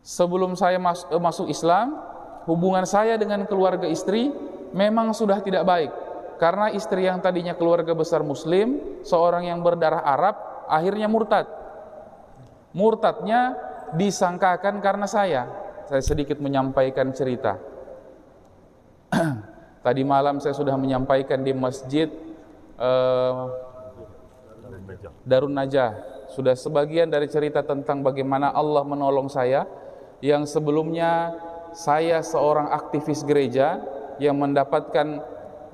Sebelum saya masuk Islam, hubungan saya dengan keluarga istri memang sudah tidak baik. Karena istri yang tadinya keluarga besar Muslim, seorang yang berdarah Arab, akhirnya murtad. Murtadnya disangkakan karena saya. Saya sedikit menyampaikan cerita. Tadi malam saya sudah menyampaikan di masjid Darun Najah. Sudah sebagian dari cerita tentang bagaimana Allah menolong saya, yang sebelumnya saya seorang aktivis gereja yang mendapatkan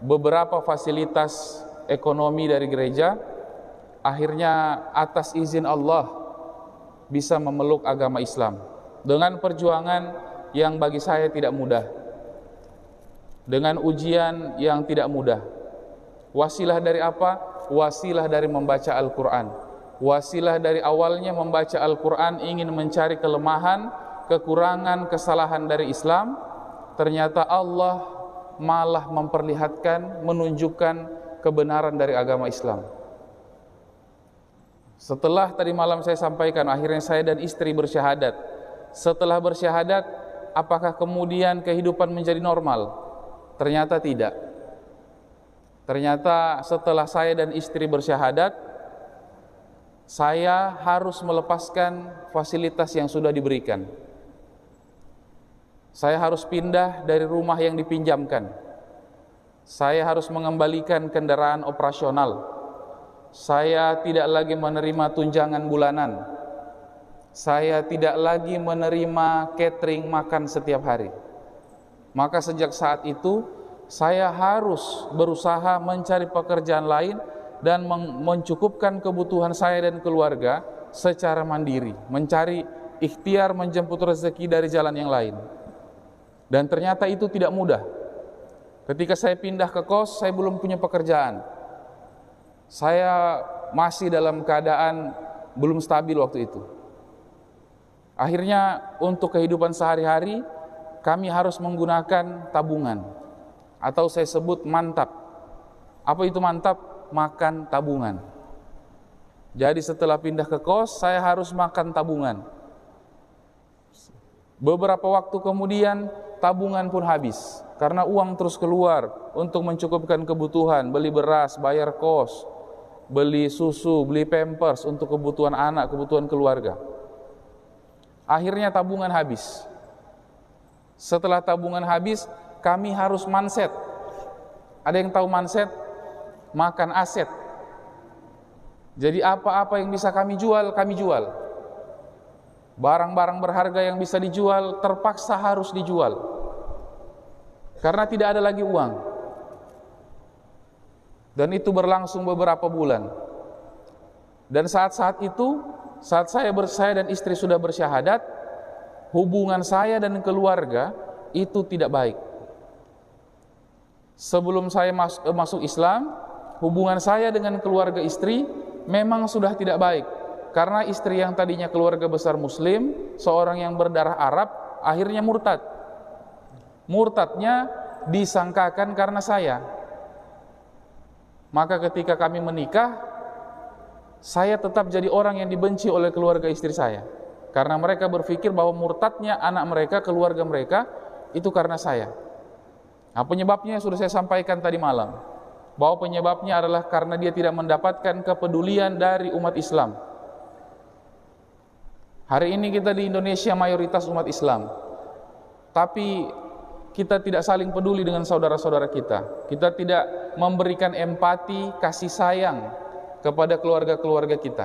beberapa fasilitas ekonomi dari gereja, akhirnya atas izin Allah bisa memeluk agama Islam dengan perjuangan yang bagi saya tidak mudah, dengan ujian yang tidak mudah. Wasilah dari apa? Wasilah dari membaca Al-Quran. Wasilah dari awalnya membaca Al-Quran ingin mencari kelemahan, kekurangan, kesalahan dari Islam. Ternyata Allah malah memperlihatkan, menunjukkan kebenaran dari agama Islam. Setelah tadi malam saya sampaikan, akhirnya saya dan istri bersyahadat. Setelah bersyahadat, apakah kemudian kehidupan menjadi normal? Ternyata tidak. Ternyata setelah saya dan istri bersyahadat, saya harus melepaskan fasilitas yang sudah diberikan. Saya harus pindah dari rumah yang dipinjamkan. Saya harus mengembalikan kendaraan operasional. Saya tidak lagi menerima tunjangan bulanan. Saya tidak lagi menerima catering makan setiap hari. Maka sejak saat itu saya harus berusaha mencari pekerjaan lain dan mencukupkan kebutuhan saya dan keluarga secara mandiri, mencari ikhtiar menjemput rezeki dari jalan yang lain. Dan ternyata itu tidak mudah. Ketika saya pindah ke kos, saya belum punya pekerjaan. Saya masih dalam keadaan belum stabil waktu itu. Akhirnya untuk kehidupan sehari-hari kami harus menggunakan tabungan, atau saya sebut mantap. Apa itu mantap? Makan tabungan. Jadi setelah pindah ke kos, saya harus makan tabungan. Beberapa waktu kemudian tabungan pun habis, karena uang terus keluar untuk mencukupkan kebutuhan, beli beras, bayar kos, beli susu, beli pampers untuk kebutuhan anak, kebutuhan keluarga. Akhirnya tabungan habis. Setelah tabungan habis, kami harus manset. Ada yang tahu manset? Makan aset. Jadi apa-apa yang bisa kami jual, kami jual. Barang-barang berharga yang bisa dijual terpaksa harus dijual, karena tidak ada lagi uang. Dan itu berlangsung beberapa bulan. Dan saat-saat itu, saat saya dan istri sudah bersyahadat, hubungan saya dan keluarga itu tidak baik. Sebelum saya masuk Islam, hubungan saya dengan keluarga istri memang sudah tidak baik. Karena istri yang tadinya keluarga besar Muslim, seorang yang berdarah Arab, akhirnya murtad. Murtadnya disangkakan karena saya. Maka ketika kami menikah, saya tetap jadi orang yang dibenci oleh keluarga istri saya. Karena mereka berpikir bahwa murtadnya anak mereka, keluarga mereka, itu karena saya. Nah, penyebabnya sudah saya sampaikan tadi malam, bahwa penyebabnya adalah karena dia tidak mendapatkan kepedulian dari umat Islam. Hari ini kita di Indonesia mayoritas umat Islam, tapi kita tidak saling peduli dengan saudara-saudara kita. Kita tidak memberikan empati, kasih sayang kepada keluarga-keluarga kita.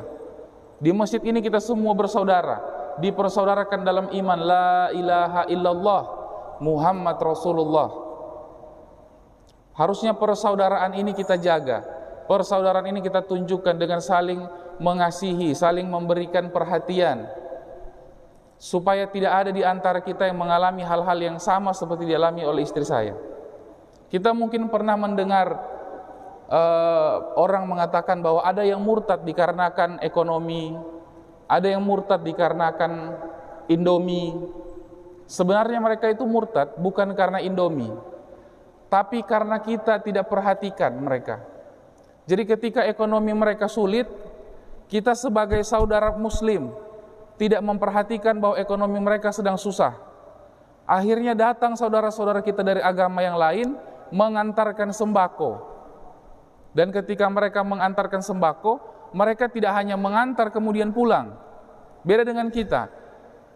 Di masjid ini kita semua bersaudara, dipersaudarakan dalam iman, la ilaha illallah Muhammad Rasulullah. Harusnya persaudaraan ini kita jaga. Persaudaraan ini kita tunjukkan dengan saling mengasihi, saling memberikan perhatian, supaya tidak ada di antara kita yang mengalami hal-hal yang sama seperti dialami oleh istri saya. Kita mungkin pernah mendengar orang mengatakan bahwa ada yang murtad dikarenakan ekonomi, ada yang murtad dikarenakan Indomie. Sebenarnya mereka itu murtad bukan karena Indomie, tapi karena kita tidak perhatikan mereka. Jadi ketika ekonomi mereka sulit, kita sebagai saudara muslim, tidak memperhatikan bahwa ekonomi mereka sedang susah. Akhirnya datang saudara-saudara kita dari agama yang lain mengantarkan sembako. Dan ketika mereka mengantarkan sembako, mereka tidak hanya mengantar kemudian pulang. Beda dengan kita,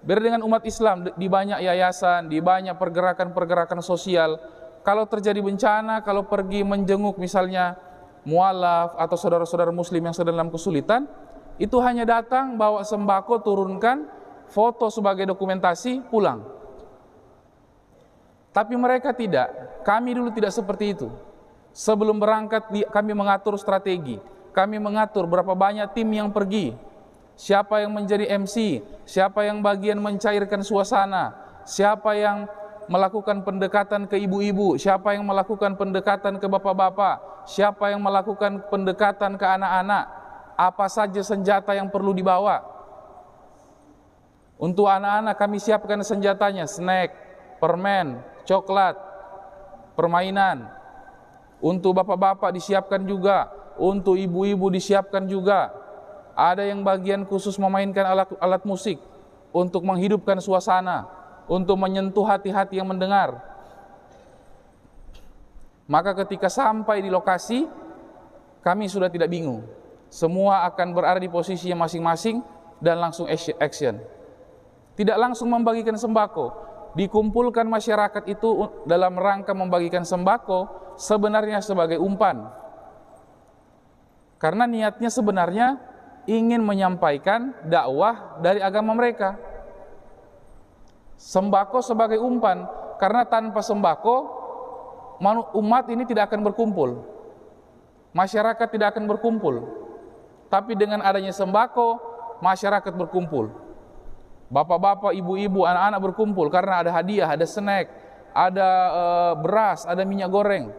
beda dengan umat Islam di banyak yayasan, di banyak pergerakan-pergerakan sosial. Kalau terjadi bencana, kalau pergi menjenguk misalnya mualaf atau saudara-saudara muslim yang sedang dalam kesulitan, itu hanya datang, bawa sembako, turunkan, foto sebagai dokumentasi, pulang. Tapi mereka tidak. Kami dulu tidak seperti itu. Sebelum berangkat, kami mengatur strategi. Kami mengatur berapa banyak tim yang pergi, siapa yang menjadi MC, siapa yang bagian mencairkan suasana, siapa yang melakukan pendekatan ke ibu-ibu, siapa yang melakukan pendekatan ke bapak-bapak, siapa yang melakukan pendekatan ke anak-anak, apa saja senjata yang perlu dibawa. Untuk anak-anak kami siapkan senjatanya, snack, permen, coklat, permainan. Untuk bapak-bapak disiapkan juga, untuk ibu-ibu disiapkan juga. Ada yang bagian khusus memainkan alat musik untuk menghidupkan suasana, untuk menyentuh hati-hati yang mendengar. Maka ketika sampai di lokasi, kami sudah tidak bingung. Semua akan berada di posisinya masing-masing dan langsung action. Tidak langsung membagikan sembako. Dikumpulkan masyarakat itu dalam rangka membagikan sembako sebenarnya sebagai umpan. Karena niatnya sebenarnya ingin menyampaikan dakwah dari agama mereka. Sembako sebagai umpan, karena tanpa sembako umat ini tidak akan berkumpul. Masyarakat tidak akan berkumpul. Tapi dengan adanya sembako, masyarakat berkumpul. Bapak-bapak, ibu-ibu, anak-anak berkumpul karena ada hadiah, ada snack, ada beras, ada minyak goreng.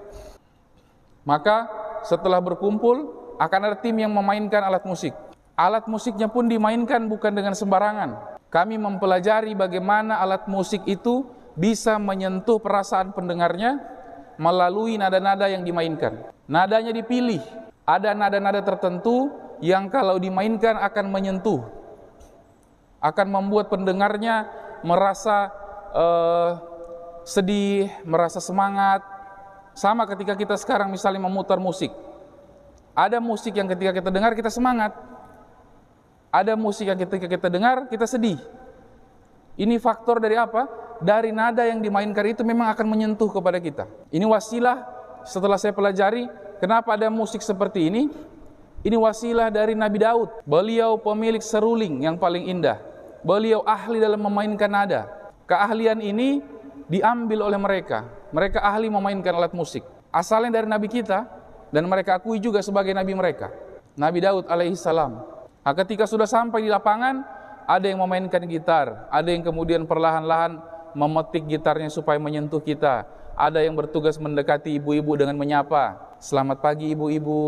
Maka setelah berkumpul, akan ada tim yang memainkan alat musik. Alat musiknya pun dimainkan bukan dengan sembarangan. Kami mempelajari bagaimana alat musik itu bisa menyentuh perasaan pendengarnya melalui nada-nada yang dimainkan. Nadanya dipilih. Ada nada-nada tertentu yang kalau dimainkan akan menyentuh, akan membuat pendengarnya merasa sedih, merasa semangat. Sama ketika kita sekarang misalnya memutar musik. Ada musik yang ketika kita dengar kita semangat. Ada musik yang ketika kita dengar kita sedih. Ini faktor dari apa? Dari nada yang dimainkan itu memang akan menyentuh kepada kita. Ini wasilah, setelah saya pelajari, kenapa ada musik seperti ini? Ini wasilah dari Nabi Daud. Beliau pemilik seruling yang paling indah. Beliau ahli dalam memainkan nada. Keahlian ini diambil oleh mereka. Mereka ahli memainkan alat musik. Asalnya dari Nabi kita, dan mereka akui juga sebagai Nabi mereka. Nabi Daud alaihissalam. Nah, ketika sudah sampai di lapangan, ada yang memainkan gitar. Ada yang kemudian perlahan-lahan memetik gitarnya supaya menyentuh kita. Ada yang bertugas mendekati ibu-ibu dengan menyapa. Selamat pagi ibu-ibu,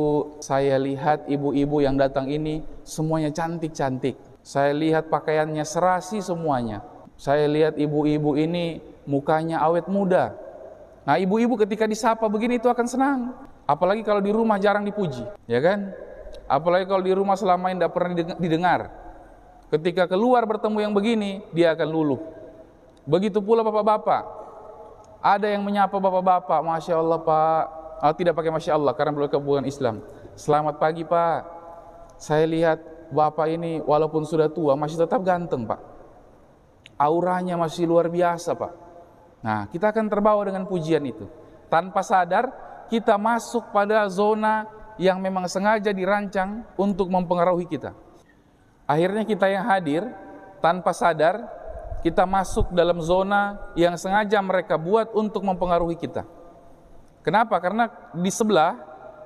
saya lihat ibu-ibu yang datang ini semuanya cantik-cantik. Saya lihat pakaiannya serasi semuanya. Saya lihat ibu-ibu ini mukanya awet muda. Nah, ibu-ibu ketika disapa begini itu akan senang. Apalagi kalau di rumah jarang dipuji, ya kan? Apalagi kalau di rumah selama ini tidak pernah didengar. Ketika keluar bertemu yang begini, dia akan luluh. Begitu pula bapak-bapak. Ada yang menyapa bapak-bapak, Masya Allah Pak. Tidak pakai Masya Allah karena beliau bukan Islam. Selamat pagi Pak. Saya lihat Bapak ini walaupun sudah tua masih tetap ganteng Pak. Auranya masih luar biasa Pak. Nah, kita akan terbawa dengan pujian itu. Tanpa sadar kita masuk pada zona yang memang sengaja dirancang untuk mempengaruhi kita. Akhirnya kita yang hadir tanpa sadar kita masuk dalam zona yang sengaja mereka buat untuk mempengaruhi kita. Kenapa? Karena di sebelah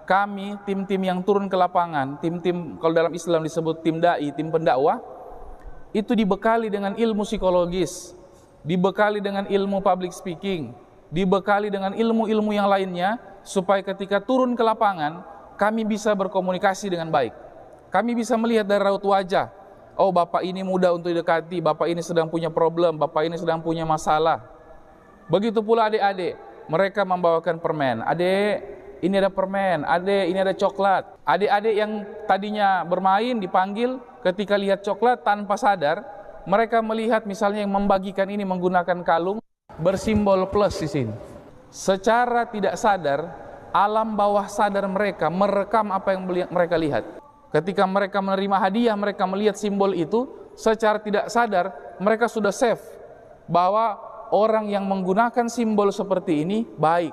kami, tim-tim yang turun ke lapangan, tim-tim kalau dalam Islam disebut tim dai, tim pendakwah, itu dibekali dengan ilmu psikologis, dibekali dengan ilmu public speaking, dibekali dengan ilmu-ilmu yang lainnya, supaya ketika turun ke lapangan, kami bisa berkomunikasi dengan baik. Kami bisa melihat dari raut wajah, oh bapak ini mudah untuk didekati, bapak ini sedang punya problem, bapak ini sedang punya masalah. Begitu pula adik-adik, mereka membawakan permen. Adik, ini ada permen. Adik, ini ada coklat. Adik-adik yang tadinya bermain dipanggil, ketika lihat coklat tanpa sadar, mereka melihat misalnya yang membagikan ini menggunakan kalung bersimbol plus di sini. Secara tidak sadar, alam bawah sadar mereka merekam apa yang mereka lihat. Ketika mereka menerima hadiah, mereka melihat simbol itu, secara tidak sadar mereka sudah save bahwa orang yang menggunakan simbol seperti ini baik,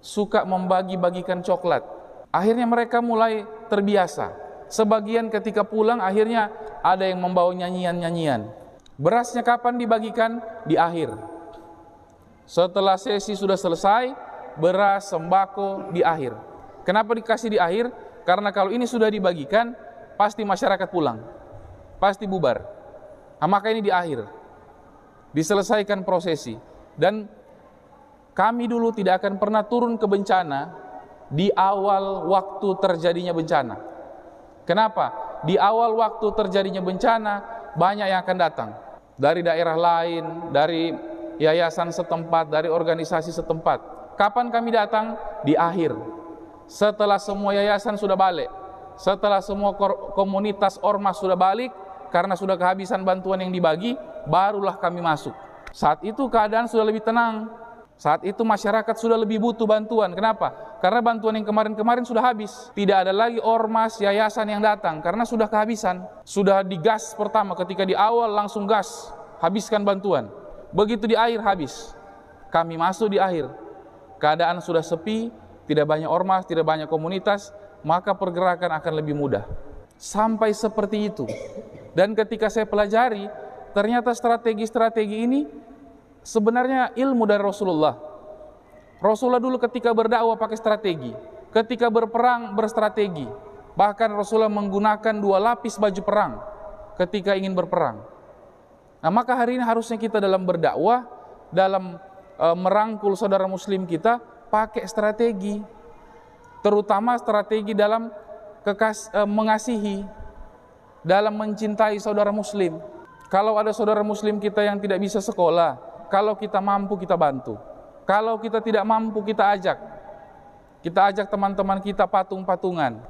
suka membagi-bagikan coklat. Akhirnya mereka mulai terbiasa. Sebagian ketika pulang akhirnya ada yang membawa nyanyian-nyanyian. Berasnya kapan dibagikan? Di akhir. Setelah sesi sudah selesai, beras, sembako di akhir. Kenapa dikasih di akhir? Karena kalau ini sudah dibagikan, pasti masyarakat pulang, pasti bubar. Nah, maka ini di akhir, diselesaikan prosesi. Dan kami dulu tidak akan pernah turun ke bencana di awal waktu terjadinya bencana. Kenapa? Di awal waktu terjadinya bencana, banyak yang akan datang dari daerah lain, dari yayasan setempat, dari organisasi setempat. Kapan kami datang? Di akhir. Setelah semua yayasan sudah balik, setelah semua komunitas ormas sudah balik, karena sudah kehabisan bantuan yang dibagi, barulah kami masuk. Saat itu keadaan sudah lebih tenang. Saat itu masyarakat sudah lebih butuh bantuan. Kenapa? Karena bantuan yang kemarin-kemarin sudah habis. Tidak ada lagi ormas, yayasan yang datang, karena sudah kehabisan. Sudah digas pertama, ketika di awal langsung gas, habiskan bantuan. Begitu di akhir habis. Kami masuk di akhir. Keadaan sudah sepi, tidak banyak ormas, tidak banyak komunitas, maka pergerakan akan lebih mudah. Sampai seperti itu. Dan ketika saya pelajari, ternyata strategi-strategi ini sebenarnya ilmu dari Rasulullah. Rasulullah dulu ketika berdakwah pakai strategi, ketika berperang berstrategi. Bahkan Rasulullah menggunakan 2 lapis baju perang ketika ingin berperang. Nah, maka hari ini harusnya kita dalam berdakwah, dalam merangkul saudara muslim kita, pakai strategi, terutama strategi dalam mengasihi, dalam mencintai saudara muslim. Kalau ada saudara muslim kita yang tidak bisa sekolah, kalau kita mampu kita bantu. Kalau kita tidak mampu kita ajak teman-teman kita patung-patungan.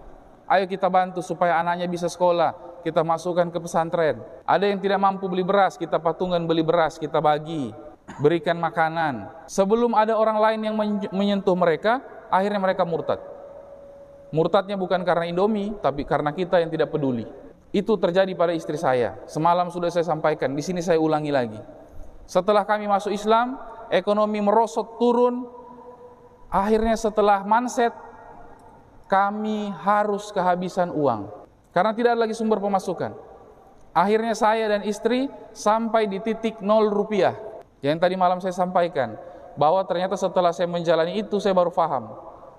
Ayo kita bantu supaya anaknya bisa sekolah, kita masukkan ke pesantren. Ada yang tidak mampu beli beras, kita patungan beli beras, kita bagi, berikan makanan. Sebelum ada orang lain yang menyentuh mereka, akhirnya mereka murtad. Murtadnya bukan karena Indomie, tapi karena kita yang tidak peduli. Itu terjadi pada istri saya. Semalam sudah saya sampaikan, di sini saya ulangi lagi. Setelah kami masuk Islam, ekonomi merosot turun. Akhirnya setelah manset, kami harus kehabisan uang karena tidak ada lagi sumber pemasukan. Akhirnya saya dan istri sampai di titik 0 rupiah. Yang tadi malam saya sampaikan, bahwa ternyata setelah saya menjalani itu, saya baru paham.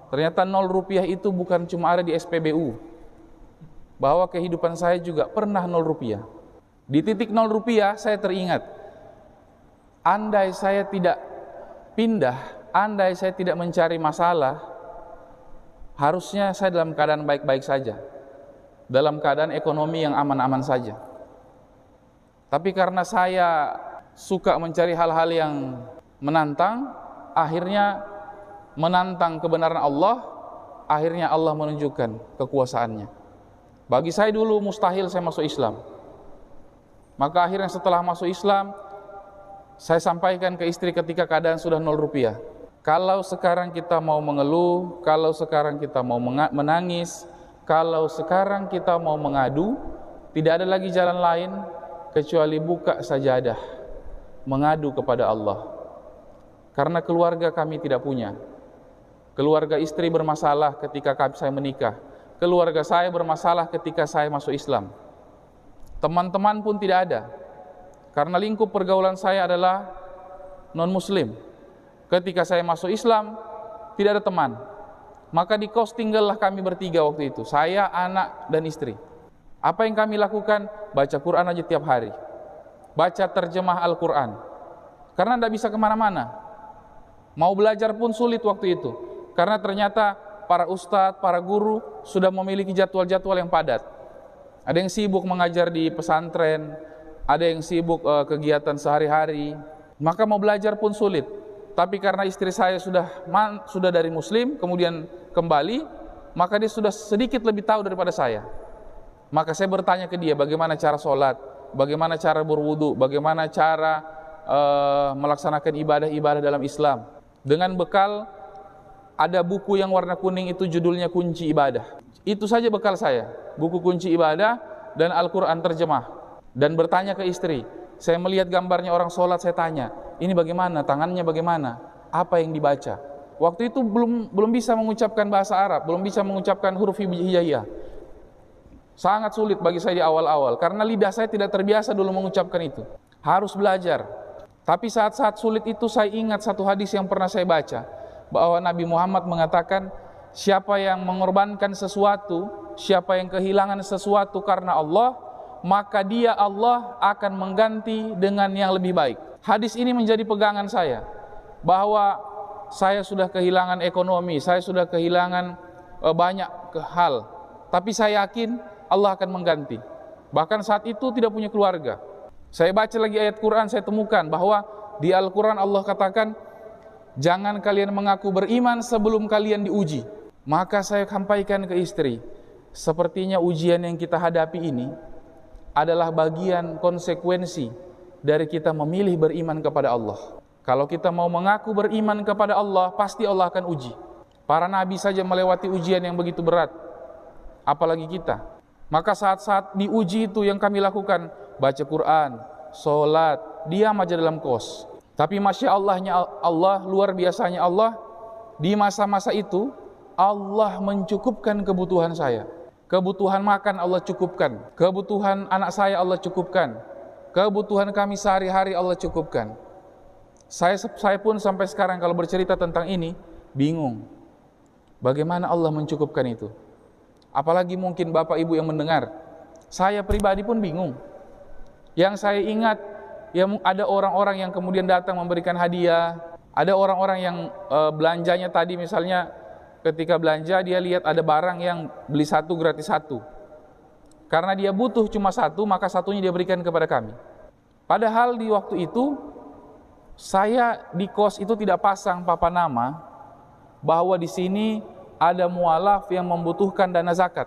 Ternyata 0 rupiah itu bukan cuma ada di SPBU. Bahwa kehidupan saya juga pernah 0 rupiah. Di titik 0 rupiah saya teringat, andai saya tidak pindah, andai saya tidak mencari masalah, harusnya saya dalam keadaan baik-baik saja, dalam keadaan ekonomi yang aman-aman saja. Tapi karena saya suka mencari hal-hal yang menantang, akhirnya menantang kebenaran Allah, akhirnya Allah menunjukkan kekuasaannya. Bagi saya dulu mustahil saya masuk Islam. Maka akhirnya setelah masuk Islam, saya sampaikan ke istri ketika keadaan sudah 0 rupiah. Kalau sekarang kita mau mengeluh, kalau sekarang kita mau menangis, kalau sekarang kita mau mengadu, tidak ada lagi jalan lain kecuali buka sajadah, mengadu kepada Allah. Karena keluarga kami tidak punya. Keluarga istri bermasalah ketika saya menikah. Keluarga saya bermasalah ketika saya masuk Islam. Teman-teman pun tidak ada. Karena lingkup pergaulan saya adalah non-muslim. Ketika saya masuk Islam, tidak ada teman. Maka di kos tinggallah kami bertiga waktu itu. Saya, anak, dan istri. Apa yang kami lakukan? Baca Quran aja tiap hari. Baca terjemah Al-Quran. Karena tidak bisa kemana-mana. Mau belajar pun sulit waktu itu. Karena ternyata para ustadz, para guru sudah memiliki jadwal-jadwal yang padat. Ada yang sibuk mengajar di pesantren, ada yang sibuk kegiatan sehari-hari. Maka mau belajar pun sulit. Tapi karena istri saya sudah dari muslim, kemudian kembali, maka dia sudah sedikit lebih tahu daripada saya. Maka saya bertanya ke dia, bagaimana cara sholat, bagaimana cara berwudu, bagaimana cara melaksanakan ibadah-ibadah dalam Islam. Dengan bekal ada buku yang warna kuning itu judulnya Kunci Ibadah. Itu saja bekal saya, buku Kunci Ibadah dan Al-Quran terjemah. Dan bertanya ke istri, saya melihat gambarnya orang sholat, saya tanya, ini bagaimana, tangannya bagaimana, apa yang dibaca. Waktu itu belum bisa mengucapkan bahasa Arab, belum bisa mengucapkan huruf hijaiyah. Sangat sulit bagi saya di awal-awal, karena lidah saya tidak terbiasa dulu mengucapkan itu. Harus belajar. Tapi saat-saat sulit itu saya ingat satu hadis yang pernah saya baca, bahwa Nabi Muhammad mengatakan, siapa yang mengorbankan sesuatu, siapa yang kehilangan sesuatu karena Allah, maka dia Allah akan mengganti dengan yang lebih baik. Hadis ini menjadi pegangan saya, bahwa saya sudah kehilangan ekonomi, saya sudah kehilangan banyak hal, tapi saya yakin Allah akan mengganti. Bahkan saat itu tidak punya keluarga. Saya baca lagi ayat Quran, saya temukan bahwa di Al-Quran Allah katakan, jangan kalian mengaku beriman sebelum kalian diuji. Maka saya sampaikan ke istri, sepertinya ujian yang kita hadapi ini adalah bagian konsekuensi dari kita memilih beriman kepada Allah. Kalau kita mau mengaku beriman kepada Allah, pasti Allah akan uji. Para nabi saja melewati ujian yang begitu berat, apalagi kita. Maka saat-saat diuji itu yang kami lakukan, baca Quran, sholat, diam aja dalam kos. Tapi Masya Allahnya Allah, luar biasanya Allah, di masa-masa itu Allah mencukupkan kebutuhan saya. Kebutuhan makan Allah cukupkan, kebutuhan anak saya Allah cukupkan, kebutuhan kami sehari-hari Allah cukupkan. Saya pun sampai sekarang kalau bercerita tentang ini bingung, bagaimana Allah mencukupkan itu. Apalagi mungkin Bapak Ibu yang mendengar. Saya pribadi pun bingung. Yang saya ingat, ya ada orang-orang yang kemudian datang memberikan hadiah, ada orang-orang yang belanjanya tadi misalnya, ketika belanja dia lihat ada barang yang beli satu gratis satu. Karena dia butuh cuma satu, maka satunya dia berikan kepada kami. Padahal di waktu itu saya di kos itu tidak pasang papan nama bahwa di sini ada mualaf yang membutuhkan dana zakat.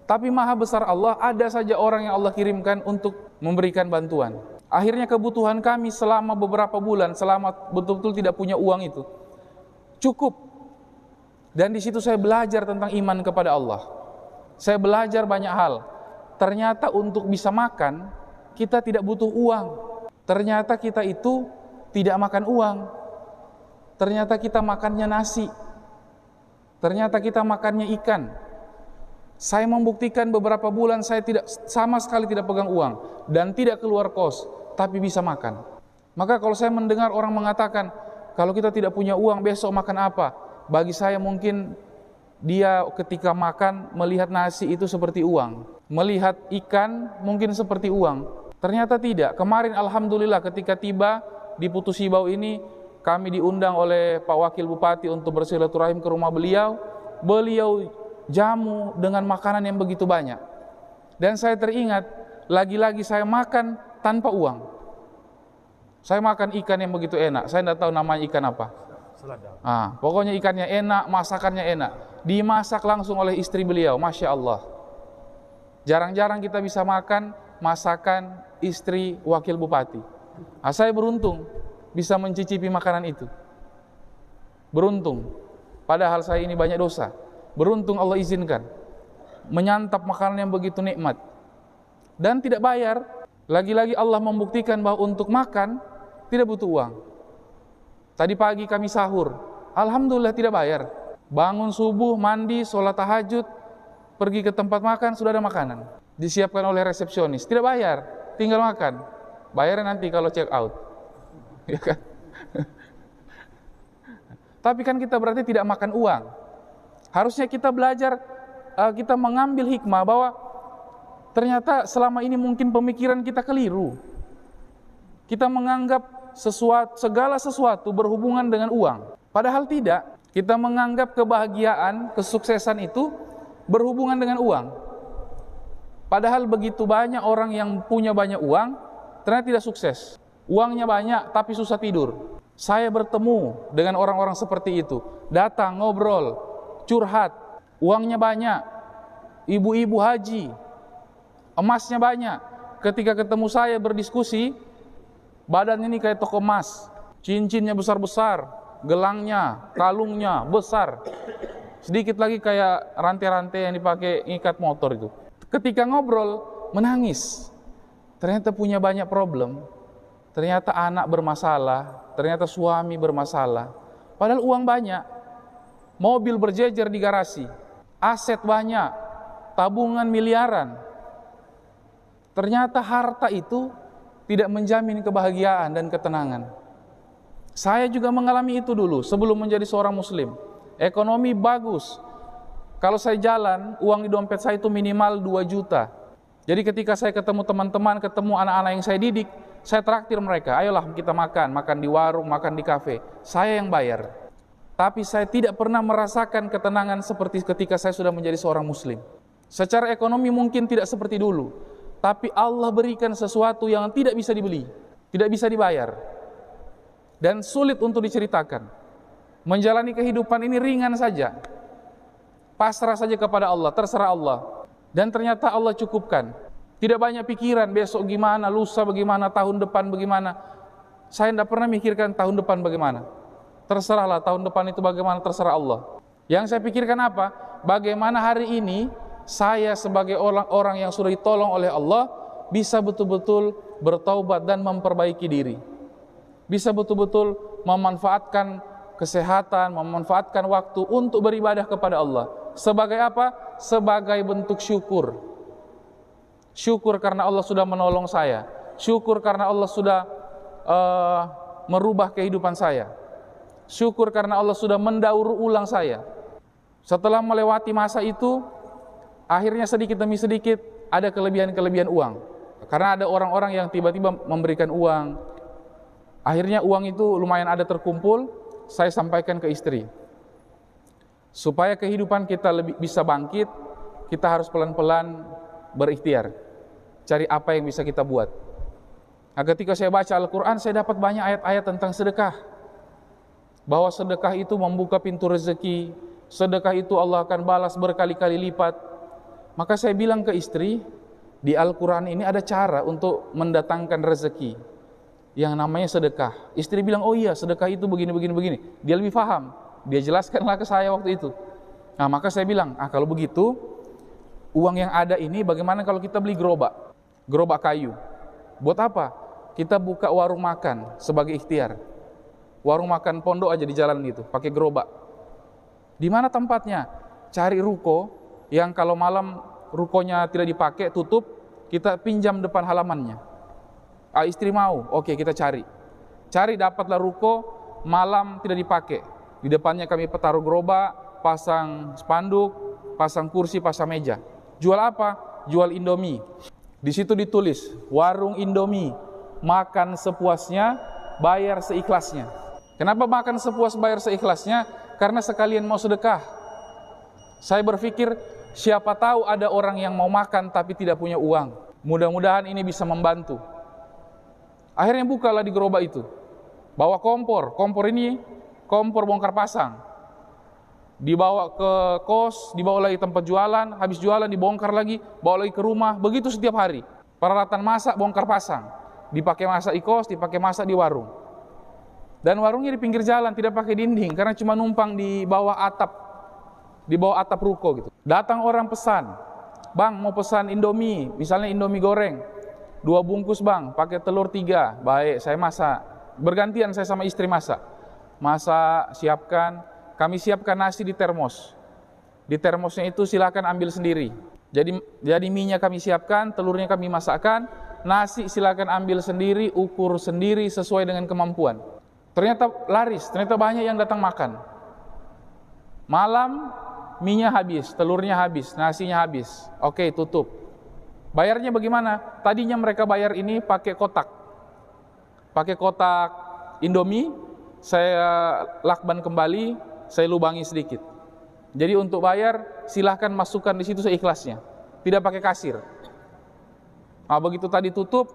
Tapi maha besar Allah, ada saja orang yang Allah kirimkan untuk memberikan bantuan. Akhirnya kebutuhan kami selama beberapa bulan, selama betul-betul tidak punya uang itu cukup. Dan di situ saya belajar tentang iman kepada Allah. Saya belajar banyak hal. Ternyata untuk bisa makan, kita tidak butuh uang. Ternyata kita itu tidak makan uang. Ternyata kita makannya nasi. Ternyata kita makannya ikan. Saya membuktikan beberapa bulan saya tidak sama sekali tidak pegang uang dan tidak keluar kos, tapi bisa makan. Maka kalau saya mendengar orang mengatakan, kalau kita tidak punya uang besok makan apa? Bagi saya mungkin dia ketika makan melihat nasi itu seperti uang, melihat ikan mungkin seperti uang. Ternyata tidak. Kemarin alhamdulillah ketika tiba di Putusibau ini, kami diundang oleh Pak Wakil Bupati untuk bersilaturahim ke rumah beliau. Beliau jamu dengan makanan yang begitu banyak. Dan saya teringat, lagi-lagi saya makan tanpa uang. Saya makan ikan yang begitu enak. Saya tidak tahu namanya ikan apa. Pokoknya ikannya enak, masakannya enak. Dimasak langsung oleh istri beliau, Masya Allah. Jarang-jarang kita bisa makan masakan istri Wakil Bupati. Saya beruntung bisa mencicipi makanan itu. Beruntung. Padahal saya ini banyak dosa. Beruntung Allah izinkan menyantap makanan yang begitu nikmat dan tidak bayar. Lagi-lagi Allah membuktikan bahwa untuk makan tidak butuh uang. Tadi pagi kami sahur, alhamdulillah tidak bayar. Bangun subuh, mandi, sholat tahajud, pergi ke tempat makan, sudah ada makanan disiapkan oleh resepsionis, tidak bayar, tinggal makan. Bayarnya nanti kalau check out. Ya kan? Tapi kan kita berarti tidak makan uang. Harusnya kita belajar, kita mengambil hikmah bahwa ternyata selama ini mungkin pemikiran kita keliru. Kita menganggap segala sesuatu berhubungan dengan uang. Padahal tidak. Kita menganggap kebahagiaan, kesuksesan itu berhubungan dengan uang. Padahal begitu banyak orang yang punya banyak uang, ternyata tidak sukses. Uangnya banyak tapi susah tidur. Saya bertemu dengan orang-orang seperti itu. Datang, ngobrol, curhat. Uangnya banyak. Ibu-ibu haji. Emasnya banyak. ketika ketemu saya berdiskusi, badannya ini kayak toko emas, cincinnya besar-besar, gelangnya, kalungnya besar, sedikit lagi kayak rantai-rantai yang dipakai ikat motor itu. Ketika ngobrol, menangis. Ternyata punya banyak problem, ternyata anak bermasalah, ternyata suami bermasalah. Padahal uang banyak, mobil berjejer di garasi, aset banyak, tabungan miliaran. Ternyata harta itu tidak menjamin kebahagiaan dan ketenangan. Saya juga mengalami itu dulu sebelum menjadi seorang muslim. Ekonomi bagus. Kalau saya jalan, uang di dompet saya itu minimal 2 juta. Jadi ketika saya ketemu teman-teman, ketemu anak-anak yang saya didik, saya traktir mereka, ayolah kita makan di warung, makan di kafe. Saya yang bayar. Tapi saya tidak pernah merasakan ketenangan seperti ketika saya sudah menjadi seorang muslim. Secara ekonomi mungkin tidak seperti dulu, tapi Allah berikan sesuatu yang tidak bisa dibeli, tidak bisa dibayar, dan sulit untuk diceritakan. Menjalani kehidupan ini ringan saja, pasrah saja kepada Allah, terserah Allah. Dan ternyata Allah cukupkan. Tidak banyak pikiran, besok gimana, lusa bagaimana, tahun depan bagaimana. Saya tidak pernah mikirkan tahun depan bagaimana. Terserahlah tahun depan itu bagaimana, terserah Allah. Yang saya pikirkan apa? Bagaimana hari ini saya sebagai orang-orang yang sudah ditolong oleh Allah bisa betul-betul bertaubat dan memperbaiki diri. Bisa betul-betul memanfaatkan kesehatan, memanfaatkan waktu untuk beribadah kepada Allah. Sebagai apa? Sebagai bentuk syukur. Syukur karena Allah sudah menolong saya. Syukur karena Allah sudah merubah kehidupan saya. Syukur karena Allah sudah mendaur ulang saya. Setelah melewati masa itu, akhirnya sedikit demi sedikit ada kelebihan-kelebihan uang. Karena ada orang-orang yang tiba-tiba memberikan uang. Akhirnya uang itu lumayan ada terkumpul, saya sampaikan ke istri. Supaya kehidupan kita lebih bisa bangkit, kita harus pelan-pelan berikhtiar. Cari apa yang bisa kita buat. Nah, ketika saya baca Al-Quran, saya dapat banyak ayat-ayat tentang sedekah. Bahwa sedekah itu membuka pintu rezeki, sedekah itu Allah akan balas berkali-kali lipat. Maka saya bilang ke istri, di Al-Quran ini ada cara untuk mendatangkan rezeki yang namanya sedekah. Istri bilang, oh iya sedekah itu begini. Dia lebih paham, dia jelaskanlah ke saya waktu itu. Nah maka saya bilang, kalau begitu uang yang ada ini bagaimana kalau kita beli gerobak kayu. Buat apa? Kita buka warung makan sebagai ikhtiar. Warung makan pondok aja di jalan gitu, pakai gerobak. Di mana tempatnya? Cari ruko yang kalau malam rukonya tidak dipakai, tutup, kita pinjam depan halamannya. Istri mau, oke kita cari. Cari dapatlah ruko, malam tidak dipakai. Di depannya kami taruh gerobak, pasang spanduk, pasang kursi, pasang meja. Jual apa? Jual Indomie. Di situ ditulis, warung Indomie, makan sepuasnya, bayar seikhlasnya. Kenapa makan sepuas bayar seikhlasnya? Karena sekalian mau sedekah. Saya berpikir, siapa tahu ada orang yang mau makan tapi tidak punya uang. Mudah-mudahan ini bisa membantu. Akhirnya bukalah di gerobak itu. Bawa kompor ini kompor bongkar pasang. Dibawa ke kos, dibawa lagi tempat jualan, habis jualan dibongkar lagi, bawa lagi ke rumah, begitu setiap hari. Peralatan masak bongkar pasang. Dipakai masak di kos, dipakai masak di warung. Dan warungnya di pinggir jalan, tidak pakai dinding, karena cuma numpang di bawah atap ruko gitu. Datang orang pesan, bang mau pesan Indomie, misalnya Indomie goreng, 2 bungkus bang, pakai telur 3, baik saya masak. Bergantian saya sama istri masak, siapkan, kami siapkan nasi di termos. Di termosnya itu silakan ambil sendiri. Jadi minyak kami siapkan, telurnya kami masakkan, nasi silakan ambil sendiri, ukur sendiri sesuai dengan kemampuan. Ternyata laris, ternyata banyak yang datang makan. Malam minyak habis, telurnya habis, nasinya habis. Oke, tutup. Bayarnya bagaimana? Tadinya mereka bayar ini pakai kotak. Pakai kotak Indomie, saya lakban kembali, saya lubangi sedikit. Jadi untuk bayar silahkan masukkan di situ seikhlasnya. Tidak pakai kasir. Nah, begitu tadi tutup,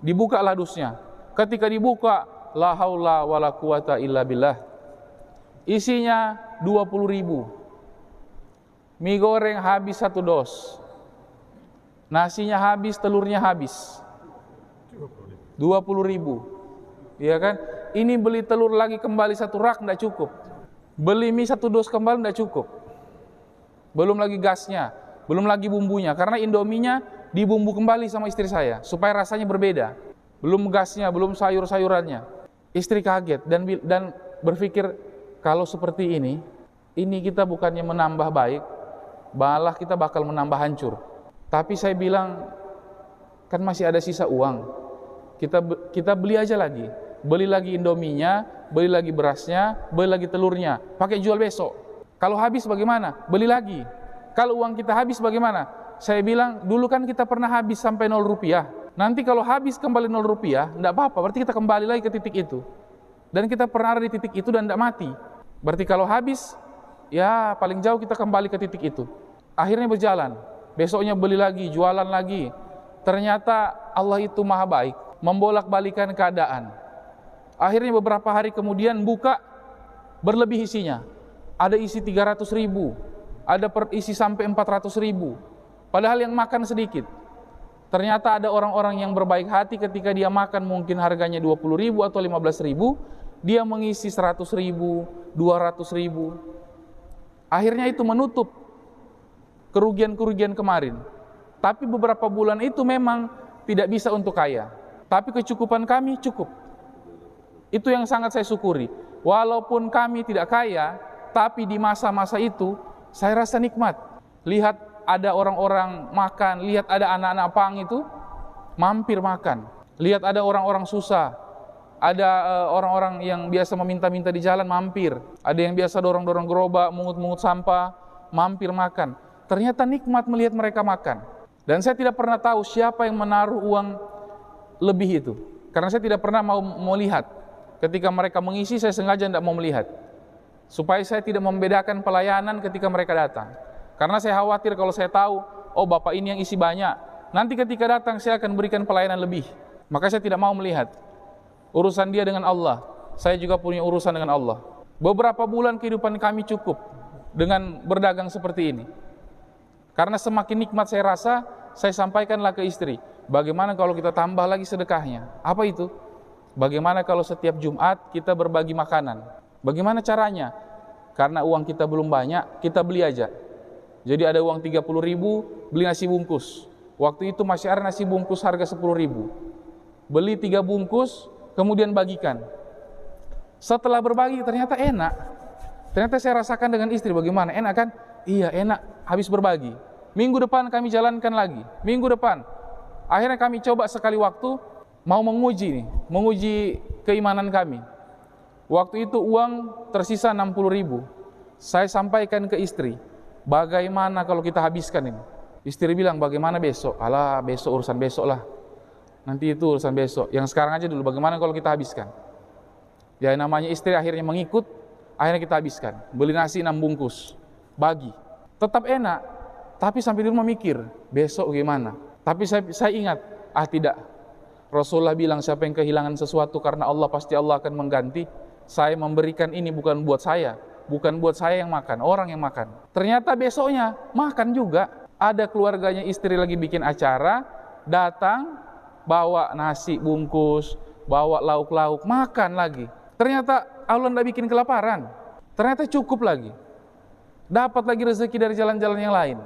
dibukalah dusnya. Ketika dibuka, la haula wala quwata illa billah. Isinya 20.000. Mie goreng habis 1 dos. Nasinya habis, telurnya habis. 20.000. Iya kan? Ini beli telur lagi kembali 1 rak enggak cukup. Beli mie 1 dos kembali enggak cukup. Belum lagi gasnya, belum lagi bumbunya, karena Indominya dibumbu kembali sama istri saya supaya rasanya berbeda. Belum gasnya, belum sayur-sayurannya. Istri kaget dan berpikir, kalau seperti ini kita bukannya menambah baik, malah kita bakal menambah hancur. Tapi saya bilang, kan masih ada sisa uang, kita beli aja lagi. Beli lagi Indominya, beli lagi berasnya, beli lagi telurnya, pakai jual besok. Kalau habis bagaimana? Beli lagi. Kalau uang kita habis bagaimana? Saya bilang, dulu kan kita pernah habis sampai 0 rupiah. Nanti kalau habis kembali 0 rupiah, enggak apa-apa, berarti kita kembali lagi ke titik itu. Dan kita pernah ada di titik itu dan enggak mati. Berarti kalau habis, ya paling jauh kita kembali ke titik itu. Akhirnya berjalan. Besoknya beli lagi, jualan lagi. Ternyata Allah itu maha baik, membolak-balikan keadaan. Akhirnya beberapa hari kemudian buka, berlebih isinya. Ada isi 300.000, ada isi sampai 400.000. Padahal yang makan sedikit. Ternyata ada orang-orang yang berbaik hati ketika dia makan mungkin harganya 20.000 atau 15.000, dia mengisi 100.000, 200.000. Akhirnya itu menutup kerugian-kerugian kemarin. Tapi beberapa bulan itu memang tidak bisa untuk kaya. Tapi kecukupan kami cukup. Itu yang sangat saya syukuri. Walaupun kami tidak kaya, tapi di masa-masa itu saya rasa nikmat. Lihat ada orang-orang makan, lihat ada anak-anak pang itu mampir makan. Lihat ada orang-orang susah, ada orang-orang yang biasa meminta-minta di jalan mampir. Ada yang biasa dorong-dorong gerobak, mungut-mungut sampah, mampir makan. Ternyata nikmat melihat mereka makan. Dan saya tidak pernah tahu siapa yang menaruh uang lebih itu. Karena saya tidak pernah mau melihat. Ketika mereka mengisi, saya sengaja tidak mau melihat. Supaya saya tidak membedakan pelayanan ketika mereka datang. Karena saya khawatir kalau saya tahu, oh bapak ini yang isi banyak, nanti ketika datang saya akan berikan pelayanan lebih. Maka saya tidak mau melihat. Urusan dia dengan Allah, saya juga punya urusan dengan Allah. Beberapa bulan kehidupan kami cukup dengan berdagang seperti ini. Karena semakin nikmat saya rasa, saya sampaikanlah ke istri, bagaimana kalau kita tambah lagi sedekahnya? Apa itu? Bagaimana kalau setiap Jumat kita berbagi makanan? Bagaimana caranya? Karena uang kita belum banyak, kita beli aja. Jadi ada uang 30.000, beli nasi bungkus. Waktu itu masih ada nasi bungkus harga 10.000. Beli 3 bungkus, kemudian bagikan. Setelah berbagi ternyata enak. Ternyata saya rasakan dengan istri, bagaimana? Enak kan? Iya enak, habis berbagi. Minggu depan kami jalankan lagi. Minggu depan. Akhirnya kami coba sekali waktu, mau menguji keimanan kami. Waktu itu uang tersisa 60.000. Saya sampaikan ke istri, bagaimana kalau kita habiskan ini? Istri bilang, bagaimana besok? Alah, besok urusan besok lah. Nanti itu urusan besok. Yang sekarang aja dulu, bagaimana kalau kita habiskan? Ya namanya istri akhirnya mengikut, akhirnya kita habiskan. Beli nasi 6 bungkus, bagi. Tetap enak, tapi sampai di rumah mikir, besok gimana? Tapi saya ingat, tidak. Rasulullah bilang, siapa yang kehilangan sesuatu karena Allah, pasti Allah akan mengganti. Saya memberikan ini bukan buat saya, bukan buat saya yang makan, orang yang makan. Ternyata besoknya makan juga. Ada keluarganya istri lagi bikin acara, datang bawa nasi bungkus, bawa lauk-lauk, makan lagi. Ternyata Allah tidak bikin kelaparan. Ternyata cukup lagi. Dapat lagi rezeki dari jalan-jalan yang lain.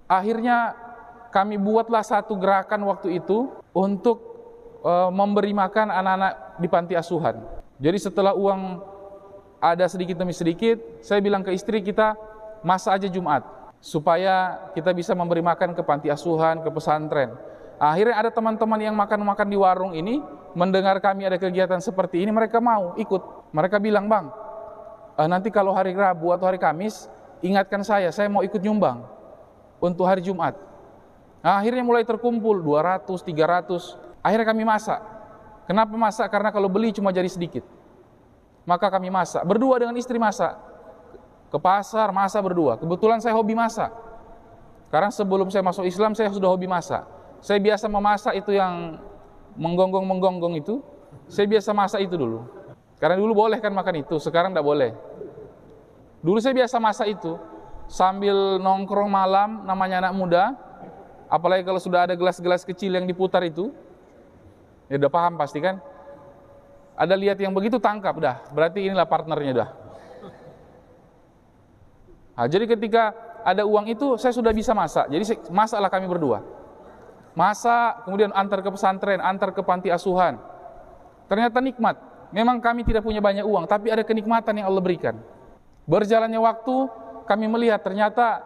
Akhirnya kami buatlah satu gerakan waktu itu untuk memberi makan anak-anak di panti asuhan. Jadi setelah uang ada sedikit demi sedikit, saya bilang ke istri, kita masak aja Jumat supaya kita bisa memberi makan ke panti asuhan, ke pesantren. Akhirnya ada teman-teman yang makan-makan di warung ini, mendengar kami ada kegiatan seperti ini, mereka mau ikut. Mereka bilang, bang, nanti kalau hari Rabu atau hari Kamis, ingatkan saya mau ikut nyumbang untuk hari Jumat. Nah, akhirnya mulai terkumpul 200, 300. Akhirnya kami masak. Kenapa masak? Karena kalau beli cuma jadi sedikit. Maka kami masak. Berdua dengan istri masak. Ke pasar, masak berdua. Kebetulan saya hobi masak. Karena sebelum saya masuk Islam, saya sudah hobi masak. Saya biasa memasak itu yang menggonggong-menggonggong itu. Saya biasa masak itu dulu. Karena dulu boleh kan makan itu, sekarang tidak boleh. Dulu saya biasa masak itu. Sambil nongkrong malam, namanya anak muda, Apalagi kalau sudah ada gelas-gelas kecil yang diputar itu, ya udah paham pasti kan? Ada lihat yang begitu tangkap dah, berarti inilah partnernya dah. Nah, jadi ketika ada uang itu saya sudah bisa masak. Jadi masaklah kami berdua. Masak, kemudian antar ke pesantren, antar ke panti asuhan. Ternyata nikmat. Memang kami tidak punya banyak uang, tapi ada kenikmatan yang Allah berikan. Berjalannya waktu, kami melihat ternyata